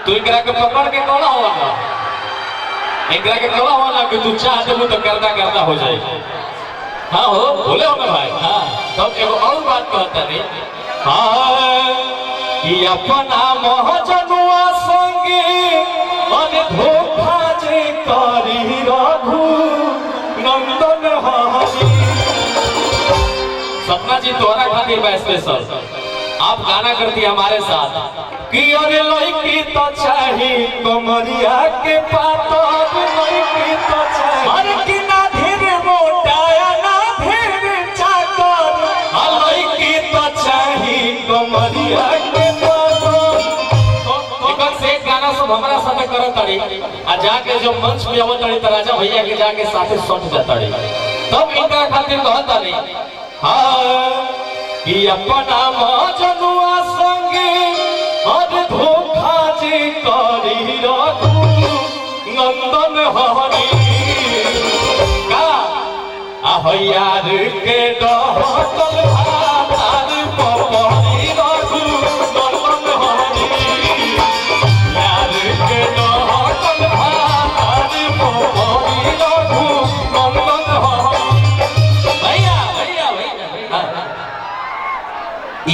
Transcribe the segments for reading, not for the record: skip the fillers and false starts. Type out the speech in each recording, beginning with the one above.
तू एकरा के पकड़ के कोला होगा, एकरा के कोला होगा कि तू चाह देबू तो करदा करदा हो जाए। हाँ हो बोले हो ना भाई। हाँ तब एगो और बात कहता नहीं, हाँ कि अपना महजनुआ संगे अरे धोखा जे करी रघु नंदन हरी। सपना जी तोरा खातिर बा स्पेशल, आप गाना करती हमारे साथ कि अरे लड़की तो चाही कमरिया के पातर, लड़की तो चाही अरे कि ना धीरे मोटाया ना धीरे चाकर, लड़की तो चाही कमरिया के पातर। एक से एक गाना सब हमारा साथ करत ताड़ी आ जाके जो मंच पे आवत ताड़ी त राजा भैया के जाके साथे सट जाताड़ी, तब इनका खातिर कहत ताड़ी हाँ कि अपना मजनुआ संगे और धोखा जे करी रघु नंदन हरी। का यार के डहकल भातार पपरी रघु नंदन हरी, यार के डहकल भातार पपरी रघु नंदन हरी। भैया भैया भैया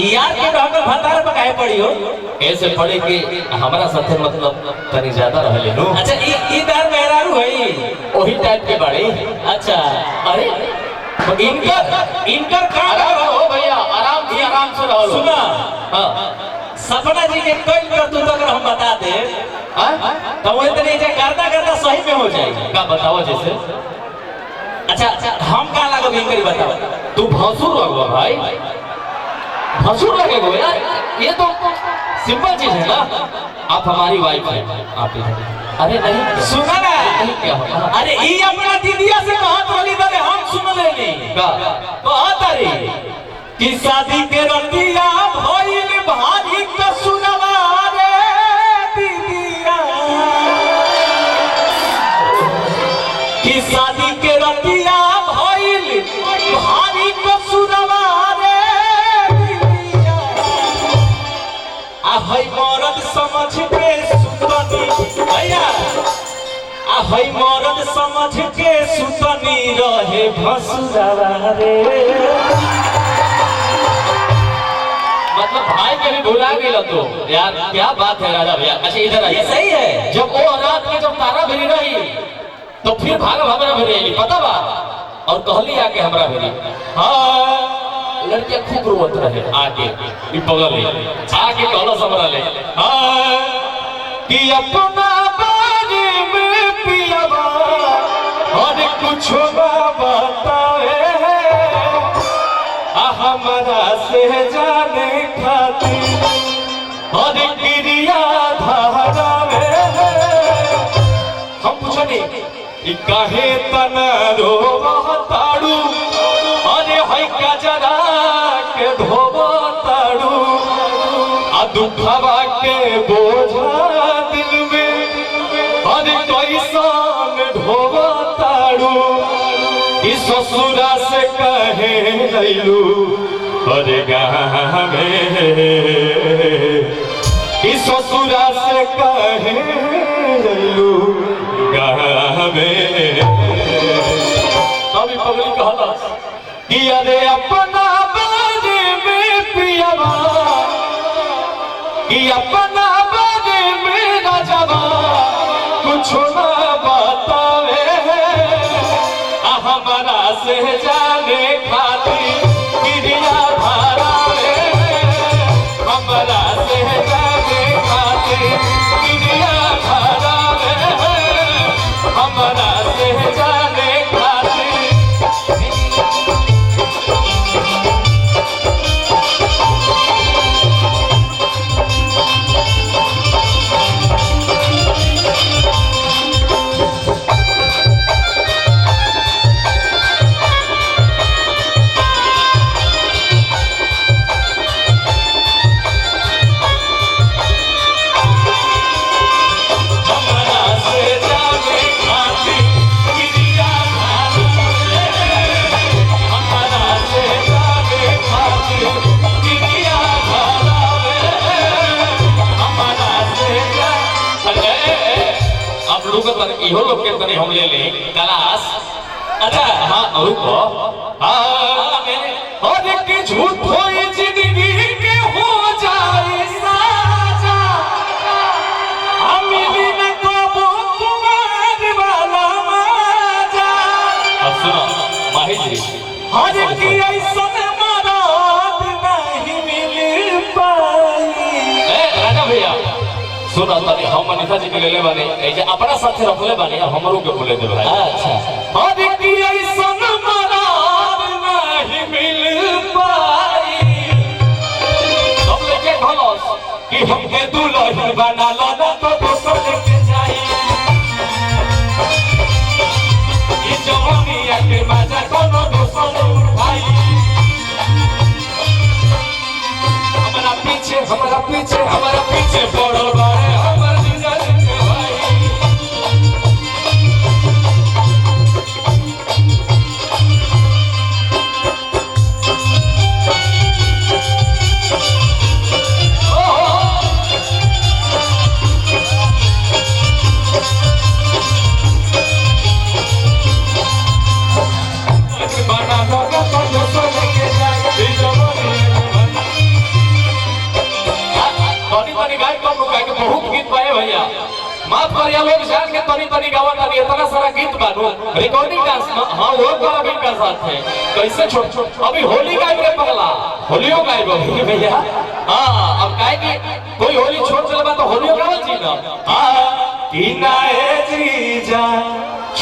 यार के रहकर भतार पकाए पड़ी हो, ऐसे पड़े कि हमारा साथे मतलब तनी ज्यादा रहले नो। अच्छा ई दार मेहरारू है वही टाइप के बड़े। अच्छा अरे इनकर का हो भैया, आराम से रहो। सुना हां सपना जी के कई कर तू तक हम बता दे, हां तो वो इतने जे करता करता सही में हो जाएगी। का बताओ जैसे। अच्छा हम का लागो इनकरी बताओ। तू भसुर लगवा भाई, भसुर लगेगा यार, ये तो सिंपल चीज है ना। आप हमारी वाइफ है, आप अरे नहीं सुना ना क्या हो। अरे ये अपना दीदिया से कहा बोली दे हम सुन लेनी का बहुत अरे कि शादी के रतिया भइल भारी कसुरवा रे दीदिया, कि शादी के रतिया भइल भारी कसुरवा हई मरद समझ के सुतनी भैया, हई मरद समझ के सुतनी रहे भसुरवा रे। मतलब भाई के भी भुला गेल तो यार, क्या बात है राजा भैया। अच्छा इधर आइए, सही है। जब वो रात में जब तारा भेरी रही तो फिर भागल हमरा भेरी पता बा, और कहली आके हमरा भेरी। हाँ लड़कियां खूब रोवत रहे आके बगल आके कहलो समरा ले कि अपना बारे में पियावा और कुछ ना बतावे, हमारा से जाने खातिर और क्रिया धारावे। हम पूछनी काहे तना रोवताड़ू, अरे हई कजरा के धोवताड़ू, आ दुखवा के बोझा दिल में अरे कैसन ढोवताड़ू। इस ससुरा से कहे लैलू अरे गावे, इस ससुरा से कहे लैलू गावे। तभी पब्लिक कहला कि अरे अपना बारे में पियावा, कि अपना बारे में राजावा कुछ ना बतावे, हमारा से जाने खातिर क्रिया धारावे, हमारा से जाने खातिर क्रिया धारावे, हमारा से जाने आप लोग का इहो लोग के तने हम ले ले क्लास। अच्छा हाँ रुको हाँ मैंने और कि झूठ होई जिंदगी के हो जाए साजा हम मिली न कबो कुमार वाला मजा। अब सुनो माही जी हर की ऐसा मराद नहीं मिल पाई। ए राजा भैया सुना तनी हम मनीषा जी के ले ले बानी ऐसे अपना साथे रखले बानी अब हमरो के बोले दे भाई। अच्छा हर की ऐसन मराद नहीं मिल पाई सब लेके भलोस कि हमके दुल्हन बना लो ना तो दोसर लेके जाई ई जवानिया के मजा कोनो दोसर उठाई। हमारा पीछे पड़ल बारे हमर जीजा जी के भाई। बना लो ना तो दोसर लेके जाए ई जवानिया तनी गाय कम रुकाए के बहुत गीत पाए भैया माफ करिया लोग जान के तनी गावा तनी इतना सारा गीत बानो रिकॉर्डिंग डांस में हां वो वाला भी का साथ है कैसे छोट अभी होली गाय रे पगला होलियो गाय भैया। हां अब गाय के कोई होली छोड़ चलबा तो होलियो गावल जी ना। हां कि नाए जीजा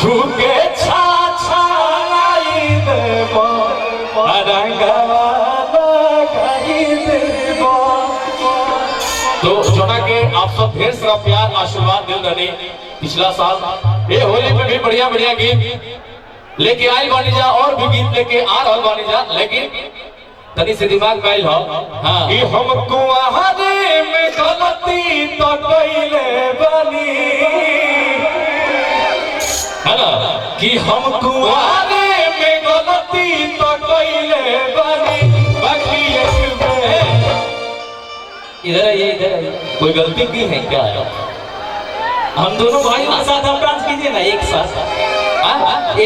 छुके छा छा लाई देबो रंगवा लगाई देबो। तो जोना के आप सब ढेर सारा प्यार आशीर्वाद दिल रहे पिछला साल ये होली में भी बढ़िया बढ़िया गीत लेके आए बानी जा और भी गीत लेके आ रहा बानी जा लेकिन तनी से दिमाग में हो हाँ कि हम कुआरे में गलती तो कइले बानी है ना कि हम कुआरे में गलती तो कइले बानी बाकी इधर आइए कोई गलती की है क्या? हम दोनों भाई एक साथ हम डांस कीजिए ना एक साथ।